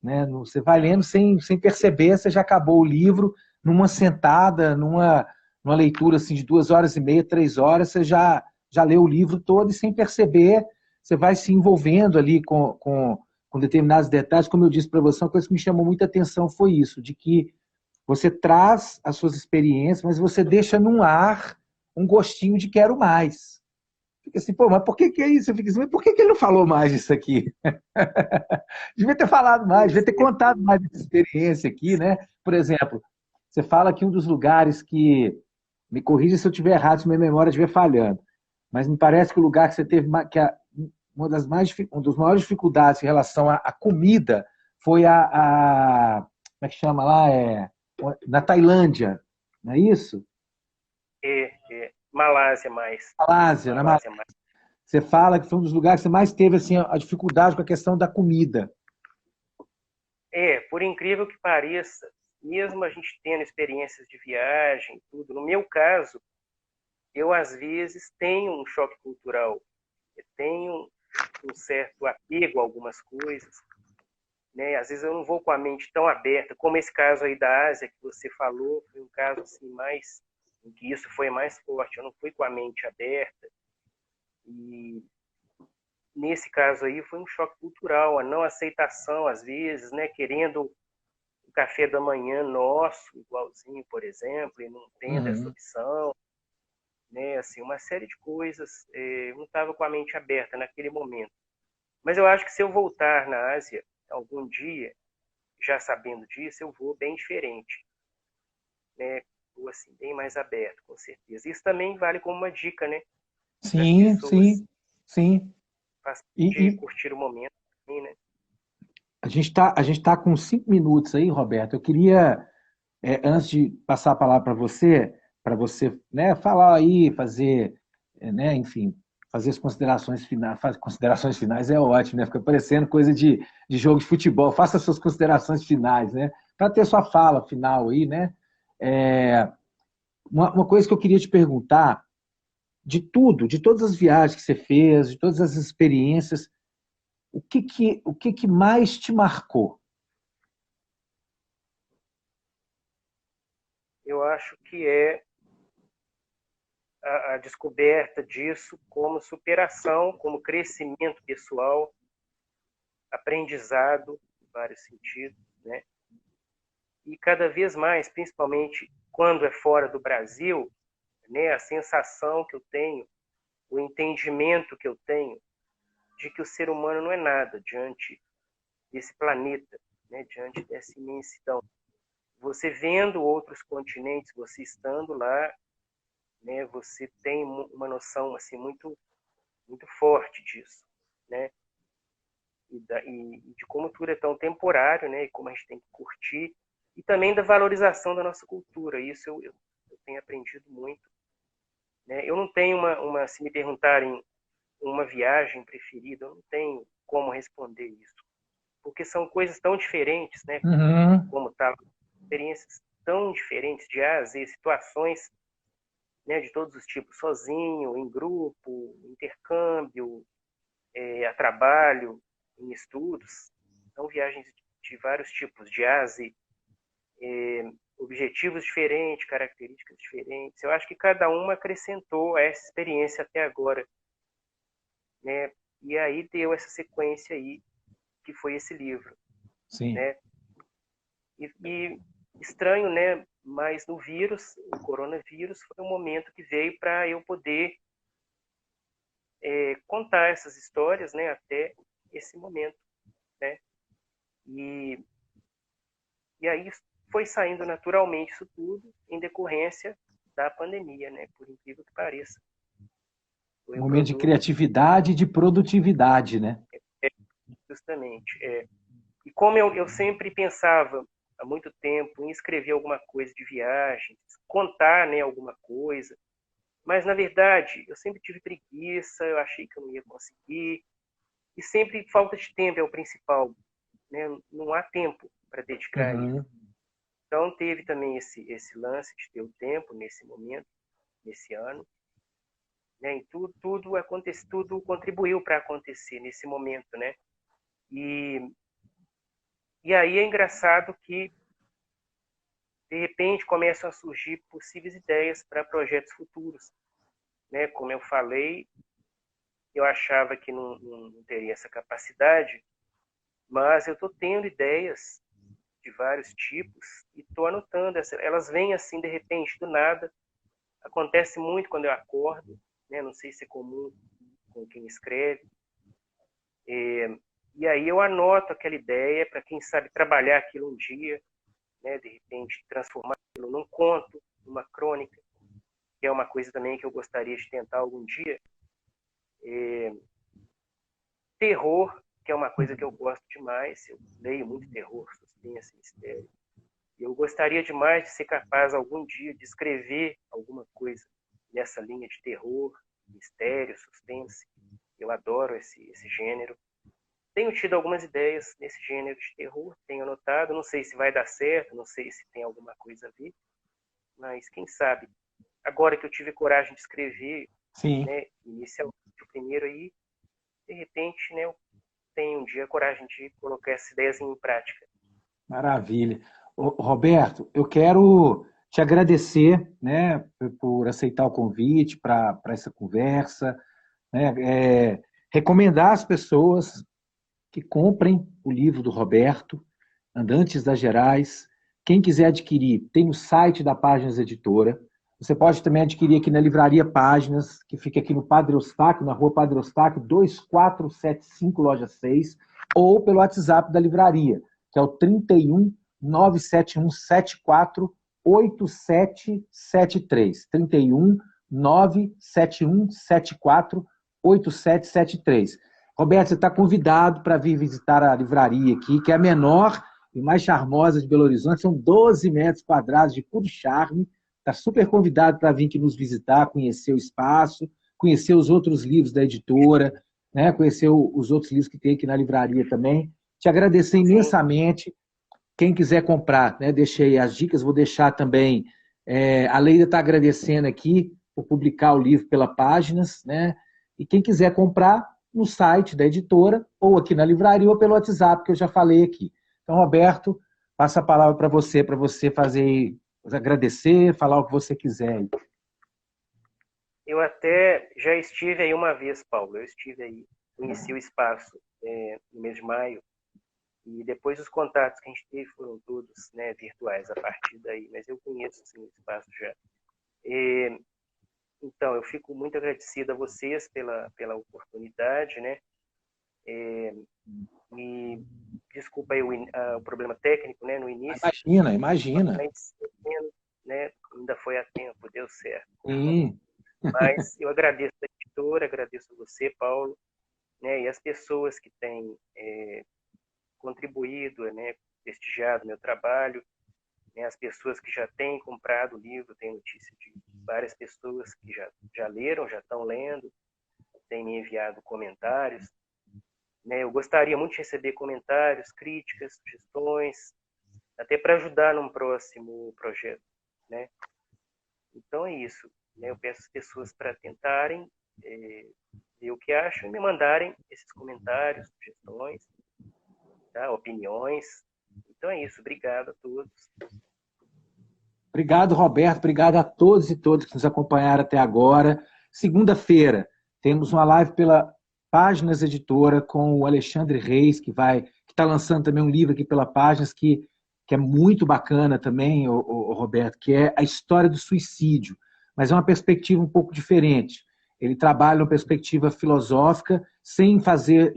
S3: Né? Você vai lendo sem perceber, você já acabou o livro numa sentada, numa leitura assim, de 2 horas e meia, 3 horas, você já leu o livro todo e sem perceber, você vai se envolvendo ali com determinados detalhes. Como eu disse para você, uma coisa que me chamou muita atenção foi isso, de que você traz as suas experiências, mas você deixa no ar um gostinho de quero mais. Fica assim, pô, mas por que é isso? Eu fico assim, mas por que ele não falou mais disso aqui? Devia ter falado mais, devia ter contado mais dessa experiência aqui, né? Por exemplo, você fala que um dos lugares que, me corrija se eu estiver errado, se minha memória estiver falhando, mas me parece que o lugar que você teve, uma das maiores dificuldades em relação à comida foi como é que chama lá? Na Tailândia, não é isso?
S2: Malásia mais.
S3: Malásia, na Malásia.
S2: Malásia mais.
S3: Você fala que foi um dos lugares que você mais teve assim, a dificuldade com a questão da comida.
S2: Por incrível que pareça, mesmo a gente tendo experiências de viagem, tudo, no meu caso, eu às vezes tenho um choque cultural, eu tenho um certo apego a algumas coisas, né? Às vezes eu não vou com a mente tão aberta, como esse caso aí da Ásia que você falou, foi um caso assim mais em que isso foi mais forte, eu não fui com a mente aberta e nesse caso aí foi um choque cultural, a não aceitação às vezes, né, querendo o café da manhã nosso, igualzinho, por exemplo, e não tendo essa
S3: Uhum.
S2: opção. né? Assim, uma série de coisas. Eu não estava com a mente aberta naquele momento. Mas eu acho que se eu voltar na Ásia algum dia, já sabendo disso, eu vou bem diferente, né? Vou assim, bem mais aberto, com certeza. Isso também vale como uma dica, né? Para as
S3: Sim,
S2: pessoas
S3: sim, sim.
S2: de
S3: E
S2: curtir o momento, assim, né?
S3: a gente tá com 5 minutos aí, Roberto. Eu queria, antes de passar a palavra para você, né, falar aí, fazer, né, enfim, fazer as considerações finais. Considerações finais é ótimo, né? Fica parecendo coisa de jogo de futebol. Faça as suas considerações finais, né? Para ter sua fala final aí, né? É, uma coisa que eu queria te perguntar, de tudo, de todas as viagens que você fez, de todas as experiências, o que que mais te marcou?
S2: Eu acho que é a descoberta disso como superação, como crescimento pessoal, aprendizado, em vários sentidos, né? E cada vez mais, principalmente quando é fora do Brasil, né, a sensação que eu tenho, o entendimento que eu tenho de que o ser humano não é nada diante desse planeta, né, diante dessa imensidão. Você vendo outros continentes, você estando lá, né, você tem uma noção assim muito forte disso, né? E de como tudo é tão temporário, né? E como a gente tem que curtir e também da valorização da nossa cultura. Isso eu tenho aprendido muito, né? Eu não tenho se me perguntarem uma viagem preferida, eu não tenho como responder isso, porque são coisas tão diferentes, né?
S3: Uhum.
S2: Como tá, experiências tão diferentes de A a Z, situações, né, de todos os tipos, sozinho, em grupo, intercâmbio, a trabalho, em estudos. São viagens de vários tipos, de A a Z, objetivos diferentes, características diferentes. Eu acho que cada uma acrescentou a essa experiência até agora, né? E aí deu essa sequência aí, que foi esse livro,
S3: Sim.
S2: né? E estranho, né? Mas no vírus, o coronavírus, foi um momento que veio para eu poder contar essas histórias, né? Até esse momento, né? E, e aí foi saindo naturalmente isso tudo em decorrência da pandemia, né? Por incrível que pareça. Foi
S3: Um
S2: um
S3: momento de
S2: produto,
S3: criatividade e de produtividade, né?
S2: é, justamente. E como eu sempre pensava há muito tempo em escrever alguma coisa de viagem, contar, né, alguma coisa, mas na verdade eu sempre tive preguiça, eu achei que eu não ia conseguir, e sempre falta de tempo é o principal, né? Não há tempo para dedicar a isso.
S3: Uhum.
S2: Então teve também esse lance de ter o tempo nesse momento, nesse ano, né? E tudo contribuiu para acontecer nesse momento, né? E, e aí é engraçado que de repente começam a surgir possíveis ideias para projetos futuros, né? Como eu falei, eu achava que não teria essa capacidade, mas eu estou tendo ideias de vários tipos e estou anotando. Elas vêm assim de repente, do nada. Acontece muito quando eu acordo, né? Não sei se é comum com quem escreve. E aí eu anoto aquela ideia para quem sabe trabalhar aquilo um dia, né? De repente transformar aquilo num conto, numa crônica, que é uma coisa também que eu gostaria de tentar algum dia. Terror, que é uma coisa que eu gosto demais, eu leio muito terror, suspense, mistério. E eu gostaria demais de ser capaz algum dia de escrever alguma coisa nessa linha de terror, mistério, suspense. Eu adoro esse gênero. Tenho tido algumas ideias nesse gênero de terror, tenho anotado, não sei se vai dar certo, não sei se tem alguma coisa a ver, mas quem sabe. Agora que eu tive coragem de escrever,
S3: Sim.
S2: né, inicialmente o primeiro aí, de repente, né, eu tenho um dia a coragem de colocar essas ideias em prática.
S3: Maravilha. Ô, Roberto, eu quero te agradecer, né, por aceitar o convite para essa conversa, né, recomendar às pessoas que comprem o livro do Roberto, Andantes das Gerais. Quem quiser adquirir, tem o site da Páginas Editora. Você pode também adquirir aqui na Livraria Páginas, que fica aqui no Padre Eustáquio, na rua Padre Eustáquio, 2475, loja 6, ou pelo WhatsApp da livraria, que é o 31 971 74 8773. 31 971 74 8773. Roberto, você está convidado para vir visitar a livraria aqui, que é a menor e mais charmosa de Belo Horizonte. São 12 metros quadrados de puro charme. Está super convidado para vir aqui nos visitar, conhecer o espaço, conhecer os outros livros da editora, né? Conhecer os outros livros que tem aqui na livraria também. Te agradecer imensamente. Quem quiser comprar, né? Deixei as dicas, vou deixar também. A Leida está agradecendo aqui por publicar o livro pela Páginas, né? E quem quiser comprar no site da editora, ou aqui na livraria, ou pelo WhatsApp, que eu já falei aqui. Então, Roberto, passa a palavra para você fazer, agradecer, falar o que você quiser.
S2: Eu até já estive aí uma vez, Paulo. Eu estive aí, conheci o espaço no mês de maio, e depois os contatos que a gente teve foram todos, né, virtuais a partir daí, mas eu conheço sim, o espaço já. Então, eu fico muito agradecido a vocês pela oportunidade, né? E desculpa aí o problema técnico, né, no início.
S3: Imagina.
S2: Mas, né, ainda foi a tempo, deu certo.
S3: Sim.
S2: Mas eu agradeço a editora, agradeço a você, Paulo, né, e as pessoas que têm contribuído, né, prestigiado o meu trabalho, né, as pessoas que já têm comprado o livro, tem notícia de várias pessoas que já leram, já estão lendo, têm me enviado comentários. Né, eu gostaria muito de receber comentários, críticas, sugestões, até para ajudar num próximo projeto, né? Então é isso, né? Eu peço às pessoas para tentarem ver o que acham e me mandarem esses comentários, sugestões, tá? Opiniões. Então é isso, obrigado a todos.
S3: Obrigado, Roberto, obrigado a todos e todas que nos acompanharam até agora. Segunda-feira temos uma live pela Páginas Editora com o Alexandre Reis, que está lançando também um livro aqui pela Páginas, que é muito bacana também, o Roberto, que é a história do suicídio, mas é uma perspectiva um pouco diferente. Ele trabalha uma perspectiva filosófica, sem fazer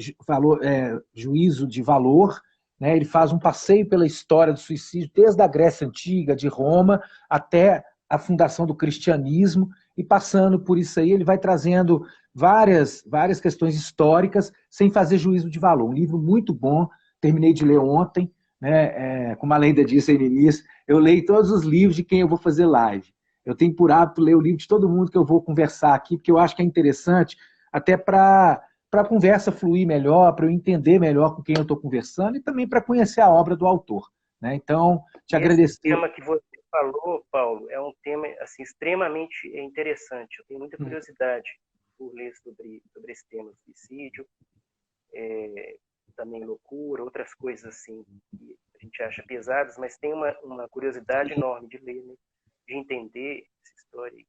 S3: juízo de valor, né? Ele faz um passeio pela história do suicídio, desde a Grécia Antiga, de Roma, até a fundação do cristianismo, e passando por isso aí, ele vai trazendo várias questões históricas, sem fazer juízo de valor. Um livro muito bom, terminei de ler ontem, né? Como a Leida disse aí no início, eu leio todos os livros de quem eu vou fazer live. Eu tenho por hábito ler o livro de todo mundo que eu vou conversar aqui, porque eu acho que é interessante, até para a conversa fluir melhor, para eu entender melhor com quem eu estou conversando, e também para conhecer a obra do autor. Né? Então, te agradecer.
S2: Esse tema que você falou, Paulo, é um tema assim, extremamente interessante. Eu tenho muita curiosidade por ler sobre esse tema, suicídio, também loucura, outras coisas assim que a gente acha pesadas, mas tem uma curiosidade enorme de ler, né? De entender essa história.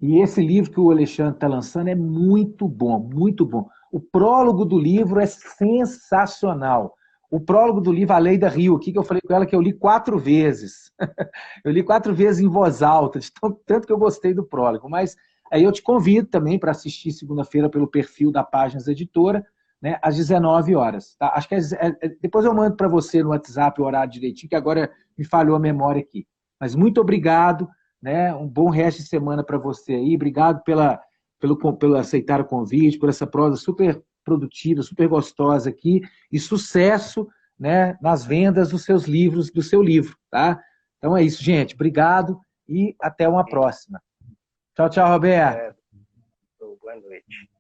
S3: E esse livro que o Alexandre está lançando é muito bom, muito bom. O prólogo do livro é sensacional. O prólogo do livro, A Lei da Rio, aqui que eu falei com ela que eu li 4 vezes. Eu li 4 vezes em voz alta, de tanto que eu gostei do prólogo. Mas aí eu te convido também para assistir segunda-feira pelo perfil da Páginas Editora, né, às 19 horas. Tá? Acho que depois eu mando para você no WhatsApp o horário direitinho, que agora me falhou a memória aqui. Mas muito obrigado, né? Um bom resto de semana para você aí. Obrigado pelo aceitar o convite, por essa prosa super produtiva, super gostosa aqui, e sucesso, né, nas vendas dos seus livros, do seu livro. Tá? Então é isso, gente. Obrigado e até uma próxima. Tchau, tchau, Roberto.
S2: Boa noite.